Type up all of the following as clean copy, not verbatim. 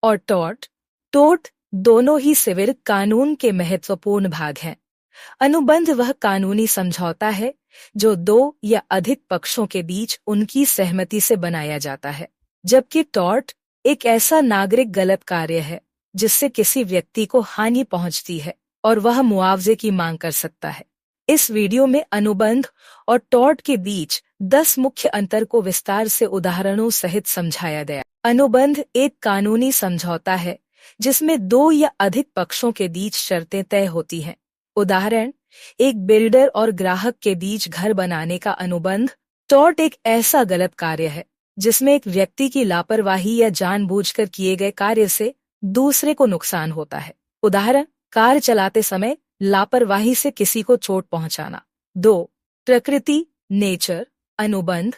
और टॉर्ट दोनों ही सिविल कानून के महत्वपूर्ण भाग हैं। अनुबंध वह कानूनी समझौता है जो दो या अधिक पक्षों के बीच उनकी सहमति से बनाया जाता है, जबकि टॉर्ट एक ऐसा नागरिक गलत कार्य है जिससे किसी व्यक्ति को हानि पहुंचती है और वह मुआवजे की मांग कर सकता है। इस वीडियो में अनुबंध और टॉर्ट के बीच 10 मुख्य अंतर को विस्तार से उदाहरणों सहित समझाया गया। अनुबंध एक कानूनी समझौता है जिसमें दो या अधिक पक्षों के बीच शर्तें तय होती हैं। उदाहरण, एक बिल्डर और ग्राहक के बीच घर बनाने का अनुबंध। टॉर्ट एक ऐसा गलत कार्य है जिसमें एक व्यक्ति की लापरवाही या जानबूझकर किए गए कार्य से दूसरे को नुकसान होता है। उदाहरण, कार चलाते समय लापरवाही से किसी को चोट पहुंचाना। 2. प्रकृति नेचर अनुबंध।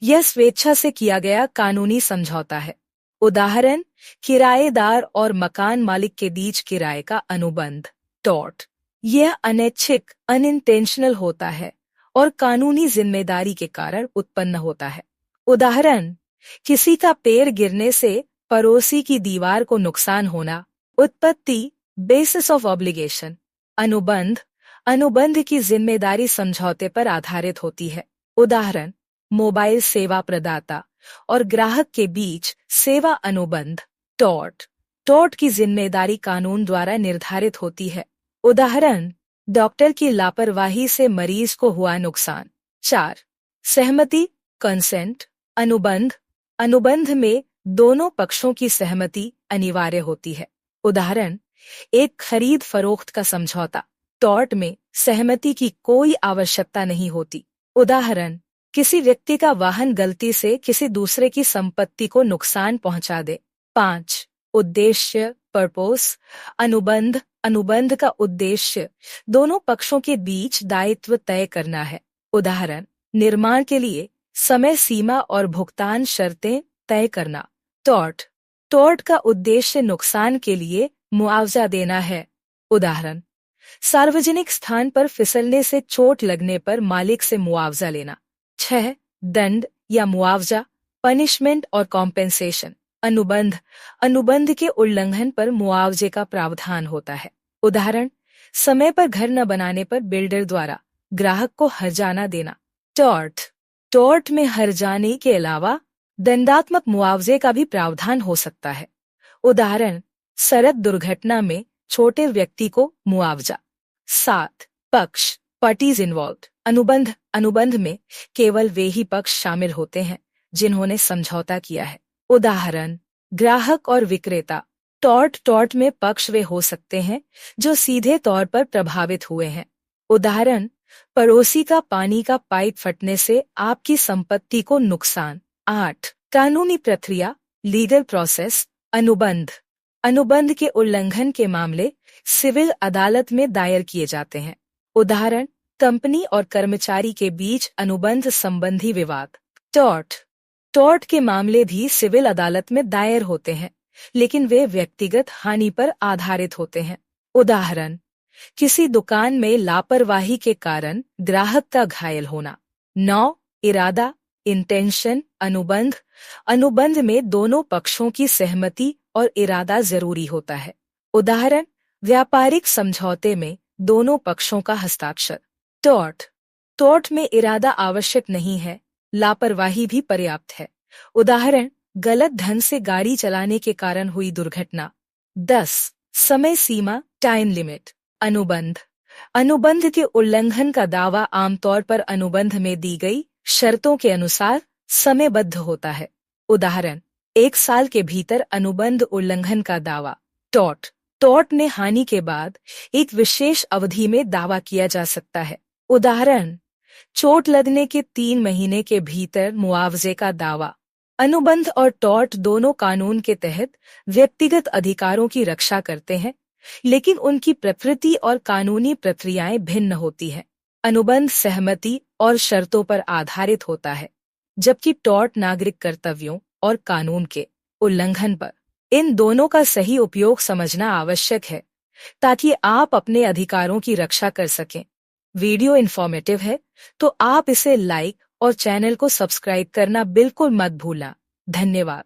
यह स्वेच्छा से किया गया कानूनी समझौता है। उदाहरण, किराएदार और मकान मालिक के बीच किराए का अनुबंध। टॉर्ट यह अनैच्छिक अनइंटेंशनल होता है और कानूनी जिम्मेदारी के कारण उत्पन्न होता है। उदाहरण, किसी का पेड़ गिरने से पड़ोसी की दीवार को नुकसान होना। उत्पत्ति बेसिस ऑफ ऑब्लिगेशन। अनुबंध की जिम्मेदारी समझौते पर आधारित होती है। उदाहरण, मोबाइल सेवा प्रदाता और ग्राहक के बीच सेवा अनुबंध। टॉर्ट की जिम्मेदारी कानून द्वारा निर्धारित होती है। उदाहरण, डॉक्टर की लापरवाही से मरीज को हुआ नुकसान। 4. सहमति कंसेंट अनुबंध में दोनों पक्षों की सहमति अनिवार्य होती है। उदाहरण, एक खरीद फरोख्त का समझौता। टॉर्ट में सहमति की कोई आवश्यकता नहीं होती। उदाहरण, किसी व्यक्ति का वाहन गलती से किसी दूसरे की संपत्ति को नुकसान पहुंचा दे। 5. उद्देश्य पर्पस अनुबंध का उद्देश्य दोनों पक्षों के बीच दायित्व तय करना है। उदाहरण, निर्माण के लिए समय सीमा और भुगतान शर्तें तय करना। टॉर्ट का उद्देश्य नुकसान के लिए मुआवजा देना है। उदाहरण, सार्वजनिक स्थान पर फिसलने से चोट लगने पर मालिक से मुआवजा लेना। 6. दंड या मुआवजा पनिशमेंट और कॉम्पेंसेशन अनुबंध के उल्लंघन पर मुआवजे का प्रावधान होता है। उदाहरण, समय पर घर न बनाने पर बिल्डर द्वारा ग्राहक को हर्जाना देना। टॉर्ट में हर्जाने के अलावा दंडात्मक मुआवजे का भी प्रावधान हो सकता है। उदाहरण, सड़क दुर्घटना में छोटे व्यक्ति को मुआवजा। 7. पक्ष पार्टीज इन्वॉल्व्ड अनुबंध में केवल वे ही पक्ष शामिल होते हैं जिन्होंने समझौता किया है। उदाहरण, ग्राहक और विक्रेता। टॉर्ट में पक्ष वे हो सकते हैं जो सीधे तौर पर प्रभावित हुए हैं। उदाहरण, पड़ोसी का पानी का पाइप फटने से आपकी संपत्ति को नुकसान। 8. कानूनी प्रक्रिया लीगल प्रोसेस अनुबंध के उल्लंघन के मामले सिविल अदालत में दायर किए जाते हैं। उदाहरण, कंपनी और कर्मचारी के बीच अनुबंध संबंधी विवाद। टॉर्ट के मामले भी सिविल अदालत में दायर होते हैं, लेकिन वे व्यक्तिगत हानि पर आधारित होते हैं। उदाहरण, किसी दुकान में लापरवाही के कारण ग्राहक का घायल होना। 9. इरादा इंटेंशन अनुबंध में दोनों पक्षों की सहमति और इरादा जरूरी होता है। उदाहरण, व्यापारिक समझौते में दोनों पक्षों का हस्ताक्षर। टॉर्ट में इरादा आवश्यक नहीं है, लापरवाही भी पर्याप्त है। उदाहरण, गलत ढंग से गाड़ी चलाने के कारण हुई दुर्घटना। 10. समय सीमा टाइम लिमिट अनुबंध के उल्लंघन का दावा आमतौर पर अनुबंध में दी गई शर्तों के अनुसार समयबद्ध होता है। उदाहरण, 1 साल के भीतर अनुबंध उल्लंघन का दावा। टॉर्ट ने हानि के बाद एक विशेष अवधि में दावा किया जा सकता है। उदाहरण, चोट लगने के 3 महीने के भीतर मुआवजे का दावा। अनुबंध और टॉर्ट दोनों कानून के तहत व्यक्तिगत अधिकारों की रक्षा करते हैं, लेकिन उनकी प्रकृति और कानूनी प्रक्रियाएं भिन्न होती हैं। अनुबंध सहमति और शर्तों पर आधारित होता है, जबकि टॉर्ट नागरिक कर्तव्यों और कानून के उल्लंघन पर। इन दोनों का सही उपयोग समझना आवश्यक है ताकि आप अपने अधिकारों की रक्षा कर सकें। वीडियो इन्फॉर्मेटिव है तो आप इसे लाइक और चैनल को सब्सक्राइब करना बिल्कुल मत भूलना। धन्यवाद।